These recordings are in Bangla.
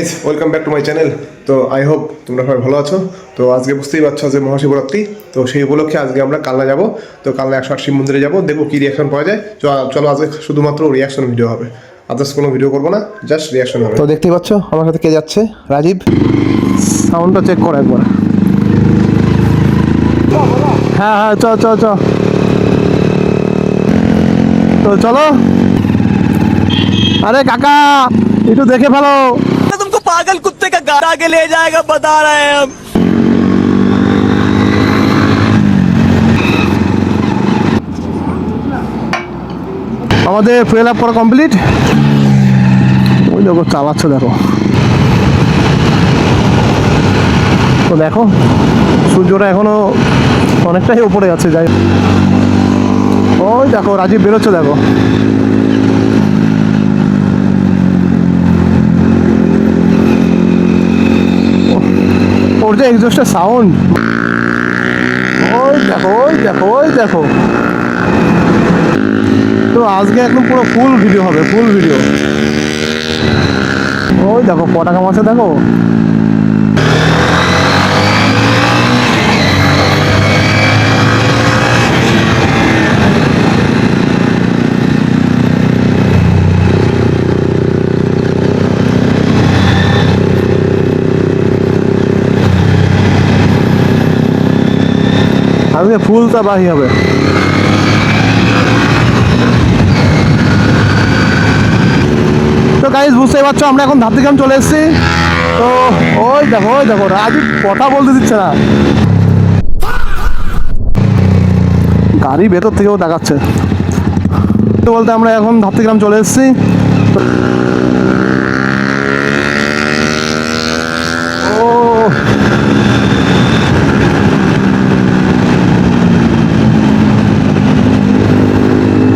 Guys welcome back to my channel. তো আই হোপ তোমরা সবাই ভালো আছো। তো আজকে বুঝতেই পারছো যে মহাশিবরাত্রি, তো সেই উপলক্ষে আজকে আমরা কালনা যাব। তো কালনা 108 শিব মন্দিরে যাবো, দেখবো কী রিয়াকশন পাওয়া যায়। চলো আজকে শুধুমাত্র রিয়াকশন ভিডিও হবে, আদার্স কোনো ভিডিও করবো না, জাস্ট রিয়াকশন হবে। তো দেখতেই পাচ্ছ আমার সাথে কে যাচ্ছে, রাজীব। সাউন্ডটা চেক করো একবার। হ্যাঁ হ্যাঁ চ চ চ তো চলো। আরে কাকা একটু দেখে ফেলো। तुमको पागल कुत्ते का गाड़ा के ले जाएगा, बता रहे हैं हम। আমাদের ফুয়েল আপ করা কমপ্লিট। ওই দেখো চালাচ্ছে, দেখো তো দেখো সূর্যটা এখনো অনেকটাই উপরে আছে। যাই ওই দেখো রাজীব বেরোচ্ছে, দেখো ওর যে এক্সস্টের সাউন্ড, ওই দেখো ওই দেখো ওই দেখো। তো আজকে একদম পুরো ফুল ভিডিও হবে, ফুল ভিডিও। ওই দেখো পটাকা মাছে, দেখো আজকে ফুলটা বাহি হবে। তো গাইজ বুঝতেই পারছো আমরা এখন ধাত্রিগ্রাম চলে এসেছি। তো ওই দেখো রাজীব কথা বলতে দিচ্ছে না, গাড়ি ভেতর থেকেও দেখাচ্ছে। তো বলতে আমরা এখন ধাত্রিগ্রাম চলে এসেছি। ও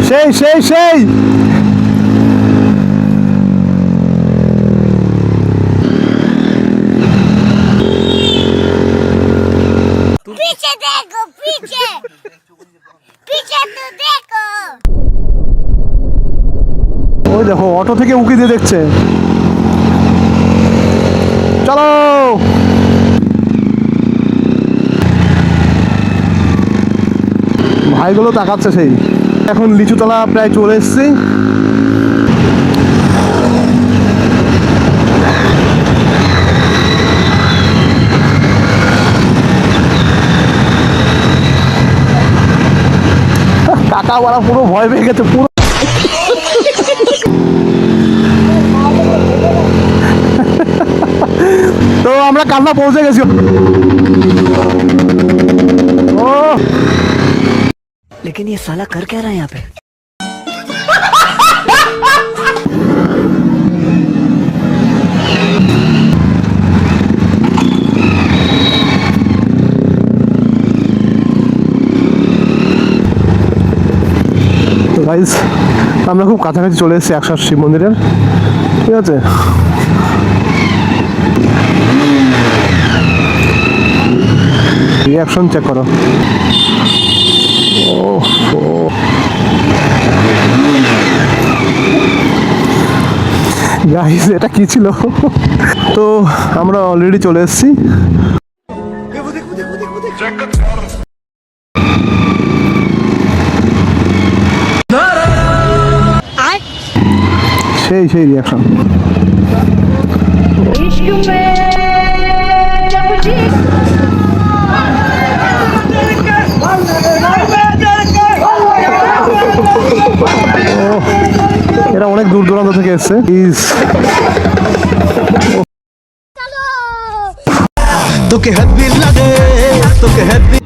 সেই সেই সেই पीछे देखो, पीछे पीछे तो देखो। ওই দেখো অটো থেকে উকি দিয়ে দেখছে। চলো ভাইগুলো তাকাচ্ছে সেই। এখন লিচুতলা প্রায় চলে এসেছি। কাকা বলা পুরো ভয় পেয়ে গেছে পুরো। তো আমরা কালনা পৌঁছে গেছি। ও लेकिन ये साला कर क्या रहा है यहाँ पे? তো গাইস আমরা খুব কাছাকাছি চলে এসেছি 108 শিব মন্দিরের, ঠিক আছে। রিয়াকশন চেক করো। গাইস এটা কি ছিল? তো আমরা অলরেডি চলে এসেছি। সেই সেই রিয়াকশন। এরা অনেক দূর দূরান্ত থেকে এসছে। তোকে হ্যাপি লাগে, তোকে হ্যাপি।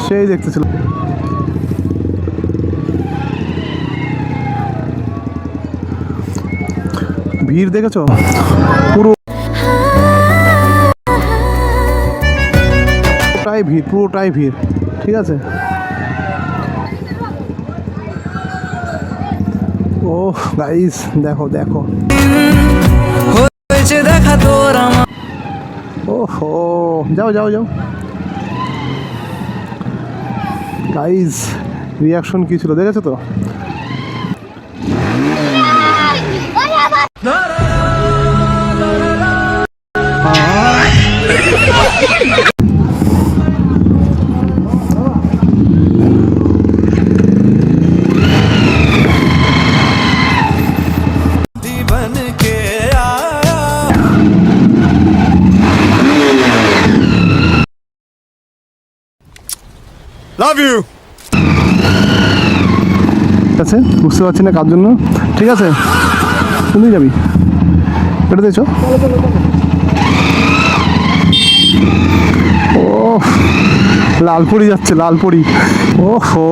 সেই দেখতেছিল। ভিড় দেখেছো পুরো, পুরোটাই ভিড়, পুরোটাই ভিড়, ঠিক আছে। ও গাইস দেখো দেখো, হয়েছে দেখা তোর আমার। ওহো যাও যাও যাও। গাইস রিয়াকশন কি ছিল দেখেছো তো? बन के आया लव यू ঠিক আছে, বুঝতে পারছি না কার জন্য। ঠিক আছে, কোথায় যাবি? এটা দিয়েছ? ও লালপুরি যাচ্ছে, লালপুরি। ও হো,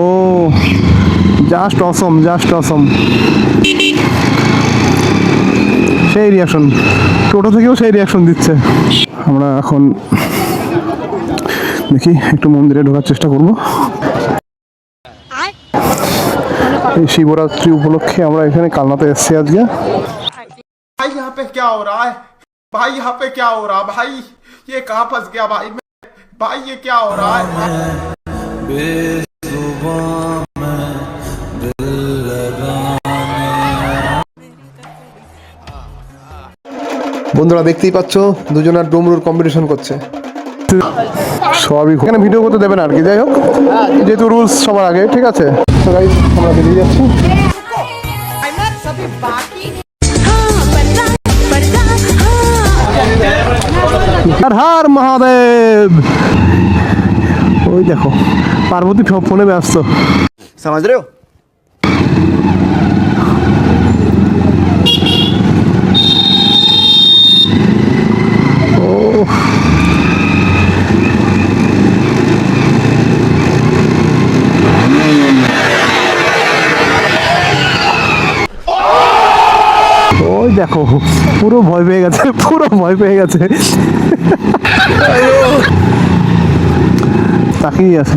জাস্ট অসম, জাস্ট অসম। সেই রিয়াকশন, টোটো থেকেও সেই রিয়াকশন দিচ্ছে। আমরা এখন দেখি একটু মন্দিরে ঢোকার চেষ্টা করব। এই শিবরাত্রি উপলক্ষে আমরা এখানে কালনাতে এসেছি আজকে। भाई यहाँ पे क्या हो रहा है? भाई यहाँ पे क्या हो रहा है? भाई ये कहाँ फंस गया भाई? भाई ये क्या हो रहा है? বন্ধুরা দেখতেই পাচ্ছ দুজনের ডুমরুর কম্পিটিশন করছে। সবই এখানে ভিডিও করতে দেবে না আর কি, যাই হোক যেহেতু রুলস সবার আগে। ঠিক আছে, তো গাইস আমরা বেরিয়ে যাচ্ছি। হর হর মহাদেব। ওই দেখো পার্বতী ফোনে ব্যস্ত। समझ रहे हो ওই দেখো পুরো ভয় পেয়ে গেছে, পুরো ভয় পেয়ে গেছে, তাকিয়ে আছে।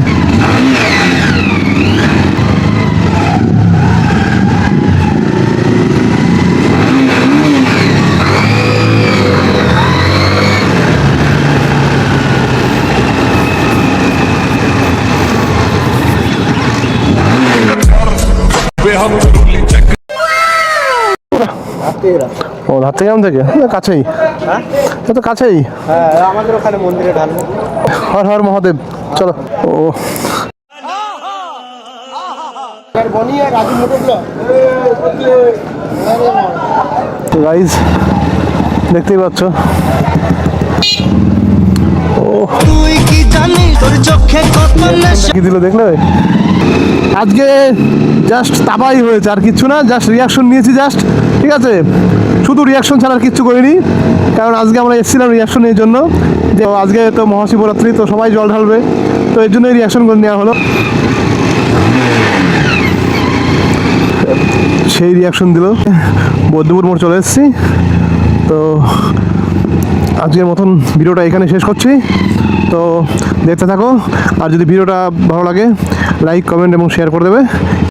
ও হাতে গ্রাম থেকে কাছেই, তো কাছেই। হ্যাঁ আমাদের ওখানে মন্দিরে ঢালবো। হর হর মহাদেব, চলো। ও তো গাইজ দেখতেই পাচ্ছ, তুই কি জানিস তোর চোখে কত নেশা কি দিল দেখলে? আজকে জাস্ট তাবাই হয়েছে, আর কিচ্ছু না, জাস্ট রিয়াকশন নিয়েছি জাস্ট। ঠিক আছে, শুধু রিয়াকশন ছাড়া আর কিচ্ছু করিনি, কারণ আজকে আমরা এসেছিলাম রিয়াকশন এর জন্য, যে আজকে তো মহাশিবরাত্রি, তো সবাই জল ঢালবে, তো এর জন্যই রিয়াকশন করে নেওয়া হলো। সেই রিয়াকশন দিল। বৌদ্ধপুর মোড় চলে এসেছি, তো আজকের মতন ভিডিওটা এখানে শেষ করছি। তো দেখতে থাকো, আর যদি ভিডিওটা ভালো লাগে লাইক, কমেন্ট এবং শেয়ার করে দেবে।